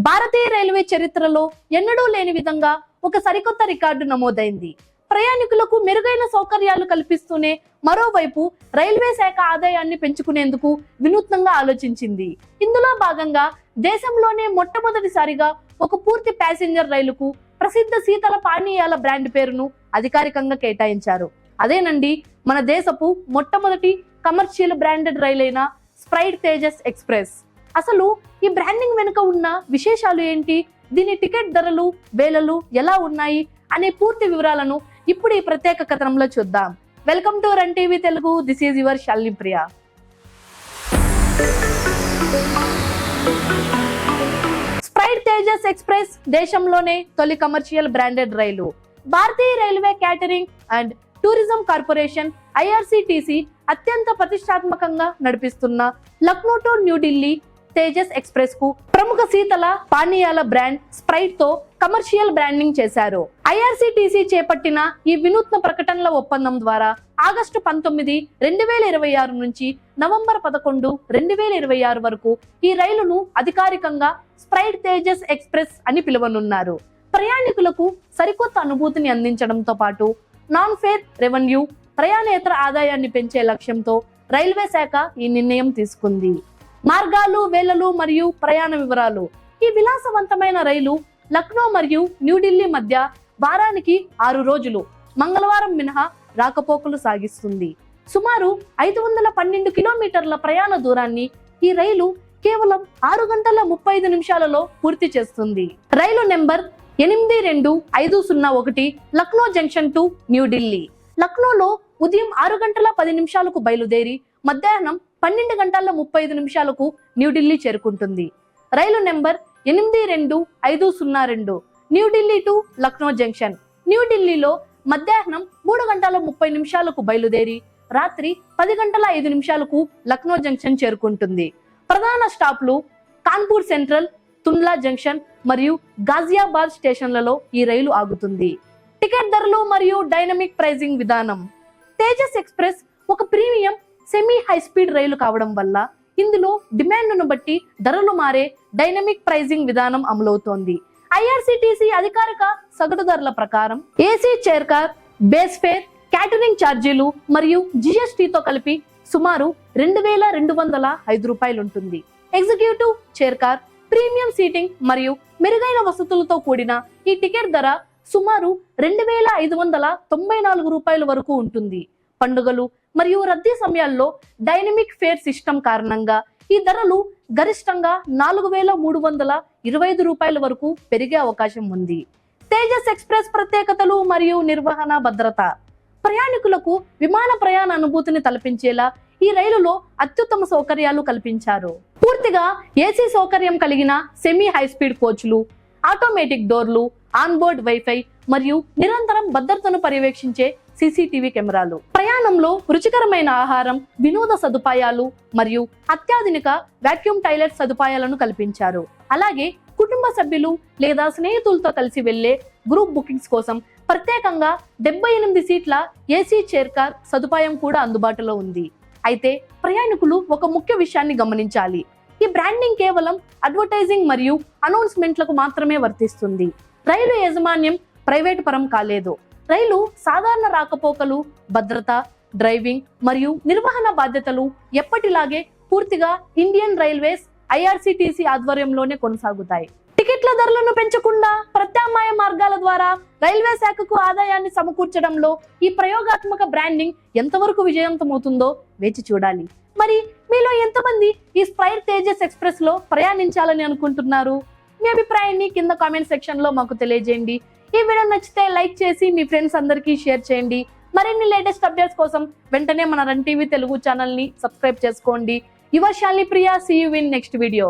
భారతీయ railway చరిత్రలో ఎన్నడూ లేని విధంగా ఒక సరికొత్త రికార్డు నమోదైంది. ప్రయాణికులకు మెరుగైన సౌకర్యాలు కల్పిస్తూనే మరోవైపు రైల్వే శాఖ ఆదాయాన్ని పెంచుకునేందుకు వినూత్నంగా ఆలోచించింది. ఇందులో భాగంగా దేశంలోనే మొట్టమొదటిసారిగా ఒక పూర్తి ప్యాసింజర్ రైలుకు ప్రసిద్ధ శీతల పానీయాల బ్రాండ్ పేరును అధికారికంగా కేటాయించారు. అదేనండి మన దేశపు మొట్టమొదటి కమర్షియల్ బ్రాండెడ్ రైలైన స్ప్రైట్ తేజస్ ఎక్స్ప్రెస్. అసలు ఈ బ్రాండింగ్ వెనుక ఉన్న విశేషాలు ఏంటి, దీని టికెట్ ధరలు వేలలు ఎలా ఉన్నాయి అనే పూర్తి వివరాలను ఇప్పుడు ఈ ప్రత్యేక కథనంలో చూద్దాం. Welcome to run TV Telugu. This is your Shalini Priya. Sprite Tejas express దేశంలోనే తొలి commercial branded rail. Bharatiya railway catering and tourism corporation IRCTC అత్యంత ప్రతిష్టాత్మకంగా నడిపిస్తున్న లక్నో టు న్యూఢిల్లీ తేజస్ ఎక్స్ప్రెస్ కు ప్రముఖ శీతల పానీయాల బ్రాండ్ స్ప్రైట్ తో కమర్షియల్ బ్రాండింగ్ చేశారు. IRCTC చేపట్టిన ఈ వినూత్న ప్రకటనల ఒప్పందం ద్వారా ఆగస్టు 19, 2026 నుంచి నవంబర్ 11, 2026 వరకు ఈ రైలును అధికారికంగా స్ప్రైట్ తేజస్ ఎక్స్ప్రెస్ అని పిలువనున్నారు. ప్రయాణికులకు సరికొత్త అనుభూతిని అందించడంతో పాటు నాన్ ఫేర్ రెవెన్యూ, ప్రయాణేతర ఆదాయాన్ని పెంచే లక్ష్యంతో రైల్వే శాఖ ఈ నిర్ణయం తీసుకుంది. మార్గాలు, వేళలు మరియు ప్రయాణ వివరాలు. ఈ విలాసవంతమైన రైలు లక్నో మరియు న్యూఢిల్లీ మధ్య వారానికి 6 రోజులు మంగళవారం మినహా రాకపోకలు సాగిస్తుంది. సుమారు 512 కిలోమీటర్ల ప్రయాణ దూరాన్ని ఈ రైలు కేవలం 6 గంటల 35 నిమిషాలలో పూర్తి చేస్తుంది. రైలు number 82501 Lucknow junction to New Delhi. లక్నోలో ఉదయం 6 గంటల 10 నిమిషాలకు బయలుదేరి మధ్యాహ్నం 12 గంటల 35 నిమిషాలకు న్యూఢిల్లీ చేరుకుంటుంది. రైలు number 82502 New Delhi to Lucknow junction. న్యూఢిల్లీలో మధ్యాహ్నం 3 గంటల 30 నిమిషాలకు బయలుదేరి రాత్రి 10 గంటల 5 నిమిషాలకు లక్నో జంక్షన్ చేరుకుంటుంది. ప్రధాన స్టాప్లు కాన్పూర్ సెంట్రల్, తుండ్లా జంక్షన్ మరియు గాజియాబాద్ స్టేషన్లలో ఈ రైలు ఆగుతుంది. టికెట్ ధరలు మరియు డైనమిక్ ప్రైజింగ్ విధానం. తేజస్ ఎక్స్ప్రెస్ ఒక ప్రీమియం సెమీ హై స్పీడ్ రైలు కావడం వల్ల ఇందులో డిమాండ్ను బట్టి ధరలు మారే డైనమిక్ ప్రైజింగ్ విధానం అమలవుతోంది. IRCTC అధికారిక సగటు ధరల ప్రకారం AC chair car, base fair, catering ఛార్జీలు మరియు GSTతో కలిపి సుమారు 2205 రూపాయలు ఉంటుంది. Executive chair car, premium seating మరియు మెరుగైన వసతులతో కూడిన ఈ టికెట్ ధర సుమారు 2594 రూపాయల వరకు ఉంటుంది. పండుగలు మరియు రద్దీ సమయాల్లో డైనమిక్ ఫేర్ సిస్టమ్ కారణంగా ఈ ధరలు గరిష్టంగా 4325 రూపాయల వరకు పెరిగే అవకాశం ఉంది. తేజస్ ఎక్స్ప్రెస్ ప్రత్యేకతలు మరియు నిర్వహణ భద్రత. ప్రయాణికులకు విమాన ప్రయాణ అనుభూతిని తలపించేలా ఈ రైలులో అత్యుత్తమ సౌకర్యాలు కల్పించారు. పూర్తిగా AC సౌకర్యం కలిగిన సెమీ హై స్పీడ్ కోచ్లు, ఆటోమేటిక్ డోర్లు, ఆన్బోర్డ్ వైఫై మరియు నిరంతరం భద్రతను పర్యవేక్షించే CCTV కెమెరాలు. ప్రయాణంలో రుచికరమైన ఆహారం, వినోద సదుపాయాలు మరియు అత్యాధునిక వాక్యూమ్ టాయిలెట్ సదుపాయాలను కల్పించారు. అలాగే కుటుంబ సభ్యులు లేదా స్నేహితులతో కలిసి వెళ్లే గ్రూప్ బుకింగ్స్ కోసం ప్రత్యేకంగా 78 సీట్ల AC చైర్ కార్ సదుపాయం కూడా అందుబాటులో ఉంది. అయితే ప్రయాణికులు ఒక ముఖ్య విషయాన్ని గమనించాలి. ఈ బ్రాండింగ్ కేవలం అడ్వర్టైజింగ్ మరియు అనౌన్స్మెంట్లకు మాత్రమే వర్తిస్తుంది. రైలు యాజమాన్యం ప్రైవేటు పరం కాలేదు. రైలు సాధారణ రాకపోకలు, భద్రత, డ్రైవింగ్ మరియు నిర్వహణ బాధ్యతలు ఎప్పటిలాగే పూర్తిగా ఇండియన్ రైల్వేస్ IRCTC ఆధ్వర్యంలోనే కొనసాగుతాయి. టికెట్ల ధరలను పెంచకుండా ప్రత్యామ్నాయ మార్గాల ద్వారా రైల్వే శాఖకు ఆదాయాన్ని సమకూర్చడంలో ఈ ప్రయోగాత్మక బ్రాండింగ్ ఎంతవరకు విజయవంతమవుతుందో వేచి చూడాలి. మరి మీలో ఎంతమంది ఈ స్ప్రైట్ తేజస్ ఎక్స్ప్రెస్ లో ప్రయాణించాలని అనుకుంటున్నారు? మీ అభిప్రాయాన్ని కింద కామెంట్ సెక్షన్ లో మాకు తెలియజేయండి. ఈ వీడియో నచ్చితే లైక్ చేసి మీ ఫ్రెండ్స్ అందరికీ షేర్ చేయండి. మరిన్ని లేటెస్ట్ అప్డేట్స్ కోసం వెంటనే మన రన్ టీవీ తెలుగు ఛానల్ ని సబ్స్క్రైబ్ చేసుకోండి. Your Shalini Priya. See you in next video.